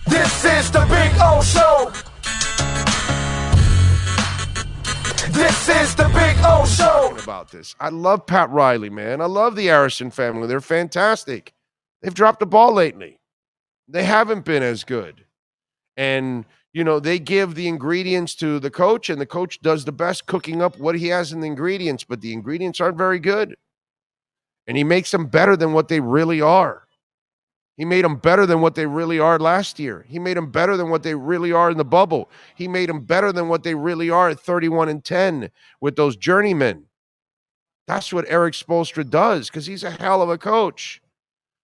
This is the Big O Show. This is the Big O Show. About this, I love Pat Riley, man. I love the Arison family. They're fantastic. They've dropped the ball lately. They haven't been as good. And, they give the ingredients to the coach, and the coach does the best cooking up what he has in the ingredients, but the ingredients aren't very good. And he makes them better than what they really are. He made them better than what they really are last year. He made them better than what they really are in the bubble. He made them better than what they really are at 31-10 with those journeymen. That's what Eric Spoelstra does because he's a hell of a coach.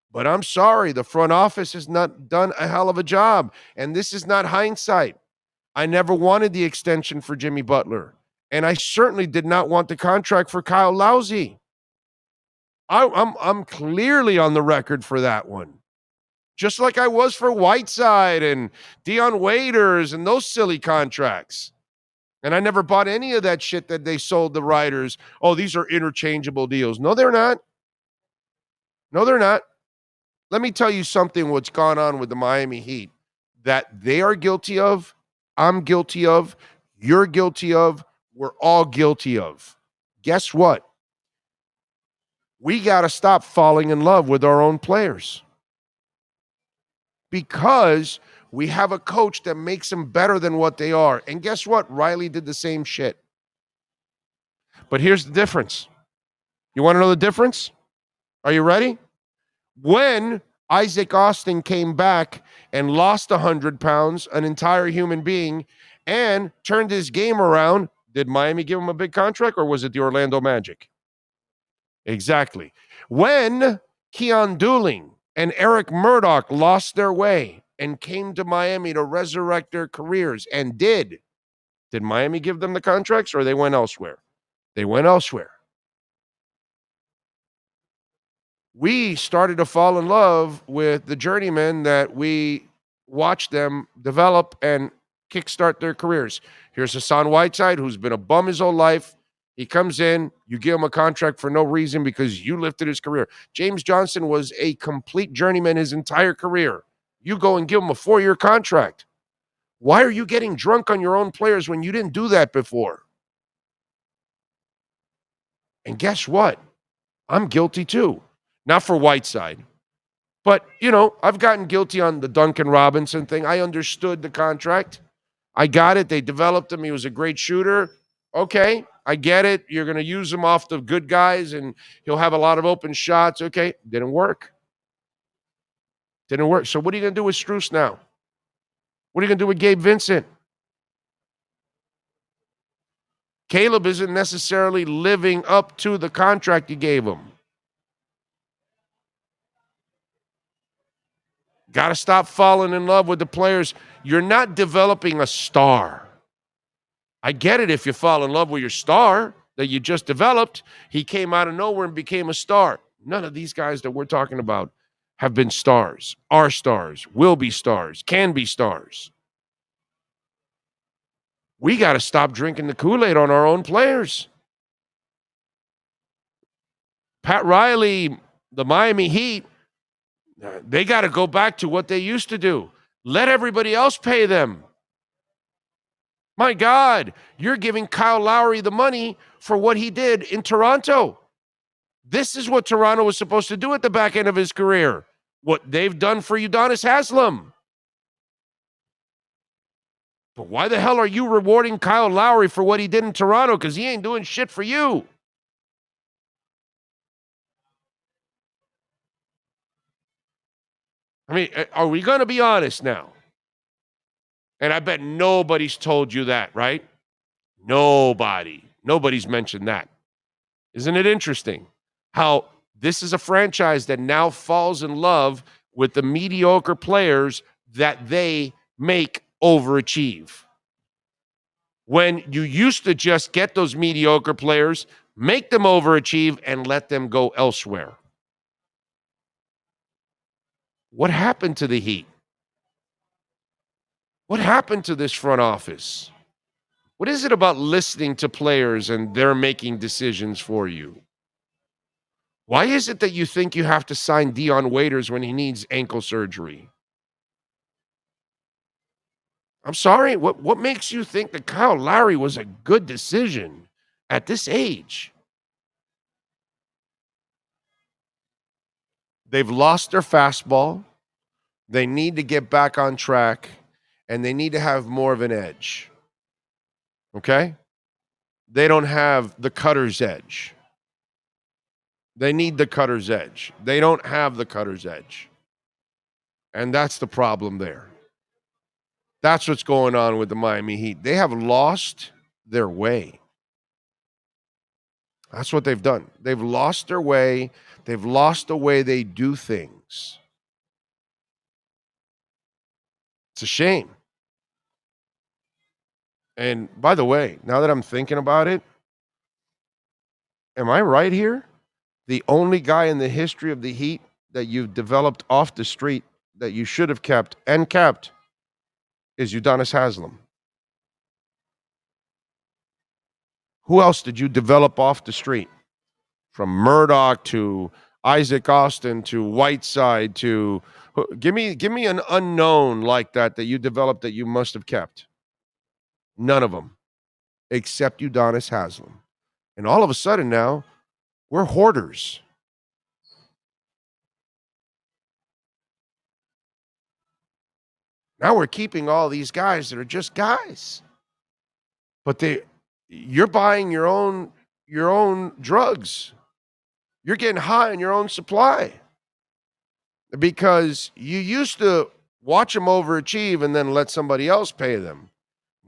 But I'm sorry, the front office has not done a hell of a job. And this is not hindsight. I never wanted the extension for Jimmy Butler. And I certainly did not want the contract for Kyle Lowry. I'm clearly on the record for that one. Just like I was for Whiteside and Dion Waiters and those silly contracts. And I never bought any of that shit that they sold the writers. Oh, these are interchangeable deals. No, they're not. No, they're not. Let me tell you something what's gone on with the Miami Heat that they are guilty of, I'm guilty of, you're guilty of, we're all guilty of. Guess what? We got to stop falling in love with our own players because we have a coach that makes them better than what they are. And guess what? Riley did the same shit. But here's the difference. You want to know the difference? Are you ready? When Isaac Austin came back and lost 100 pounds, an entire human being, and turned his game around, did Miami give him a big contract or was it the Orlando Magic? Exactly. When Keon Dooling and Eric Murdoch lost their way and came to Miami to resurrect their careers and did Miami give them the contracts or they went elsewhere? They went elsewhere. We started to fall in love with the journeymen that we watched them develop and kickstart their careers. Here's Hassan Whiteside, who's been a bum his whole life. He comes in, you give him a contract for no reason because you lifted his career. James Johnson was a complete journeyman his entire career. You go and give him a 4-year contract. Why are you getting drunk on your own players when you didn't do that before? And guess what? I'm guilty too. Not for Whiteside. But, I've gotten guilty on the Duncan Robinson thing. I understood the contract. I got it. They developed him. He was a great shooter. Okay, I get it. You're going to use him off the good guys, and he'll have a lot of open shots. Okay, didn't work. Didn't work. So what are you going to do with Strus now? What are you going to do with Gabe Vincent? Caleb isn't necessarily living up to the contract you gave him. Got to stop falling in love with the players. You're not developing a star. I get it if you fall in love with your star that you just developed. He came out of nowhere and became a star. None of these guys that we're talking about have been stars, are stars, will be stars, can be stars. We got to stop drinking the Kool-Aid on our own players. Pat Riley, the Miami Heat, they got to go back to what they used to do. Let everybody else pay them. My God, you're giving Kyle Lowry the money for what he did in Toronto. This is what Toronto was supposed to do at the back end of his career. What they've done for Udonis Haslem. But why the hell are you rewarding Kyle Lowry for what he did in Toronto? Because he ain't doing shit for you. I mean, are we going to be honest now? And I bet nobody's told you that, right? Nobody's mentioned that. Isn't it interesting how this is a franchise that now falls in love with the mediocre players that they make overachieve? When you used to just get those mediocre players, make them overachieve, and let them go elsewhere. What happened to the Heat? What happened to this front office? What is it about listening to players and they're making decisions for you? Why is it that you think you have to sign Dion Waiters when he needs ankle surgery? I'm sorry. What makes you think that Kyle Lowry was a good decision at this age? They've lost their fastball. They need to get back on track, and they need to have more of an edge. Okay? They don't have the cutter's edge. They need the cutter's edge. They don't have the cutter's edge. And that's the problem there. That's what's going on with the Miami Heat. They have lost their way. That's what they've done. They've lost their way. They've lost the way they do things. It's a shame. And by the way, now that I'm thinking about it, am I right here? The only guy in the history of the Heat that you've developed off the street that you should have kept and kept is Udonis Haslem. Who else did you develop off the street? From Murdoch to Isaac Austin to Whiteside to give me an unknown like that you developed that you must have kept. None of them, except Udonis Haslem. And all of a sudden now, we're hoarders. Now we're keeping all these guys that are just guys. But you're buying your own drugs. You're getting high on your own supply. Because you used to watch them overachieve and then let somebody else pay them.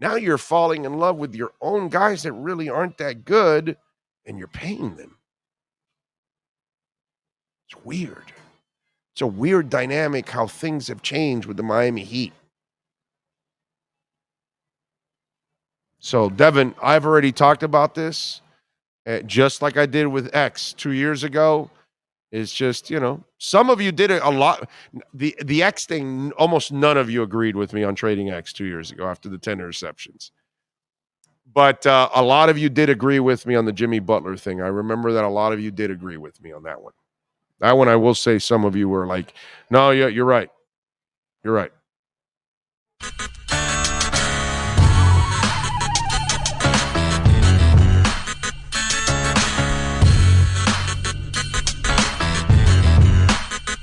Now you're falling in love with your own guys that really aren't that good, and you're paying them. It's weird. It's a weird dynamic how things have changed with the Miami Heat. So, Devin, I've already talked about this, just like I did with X 2 years ago. It's just, some of you did it a lot. The X thing, almost none of you agreed with me on trading X 2 years ago after the 10 interceptions. But a lot of you did agree with me on the Jimmy Butler thing. I remember that a lot of you did agree with me on that one. That one, I will say some of you were like, no, yeah, you're right. You're right.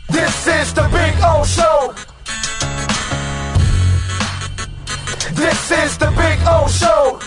This is the Big O Show. This is the Big O Show.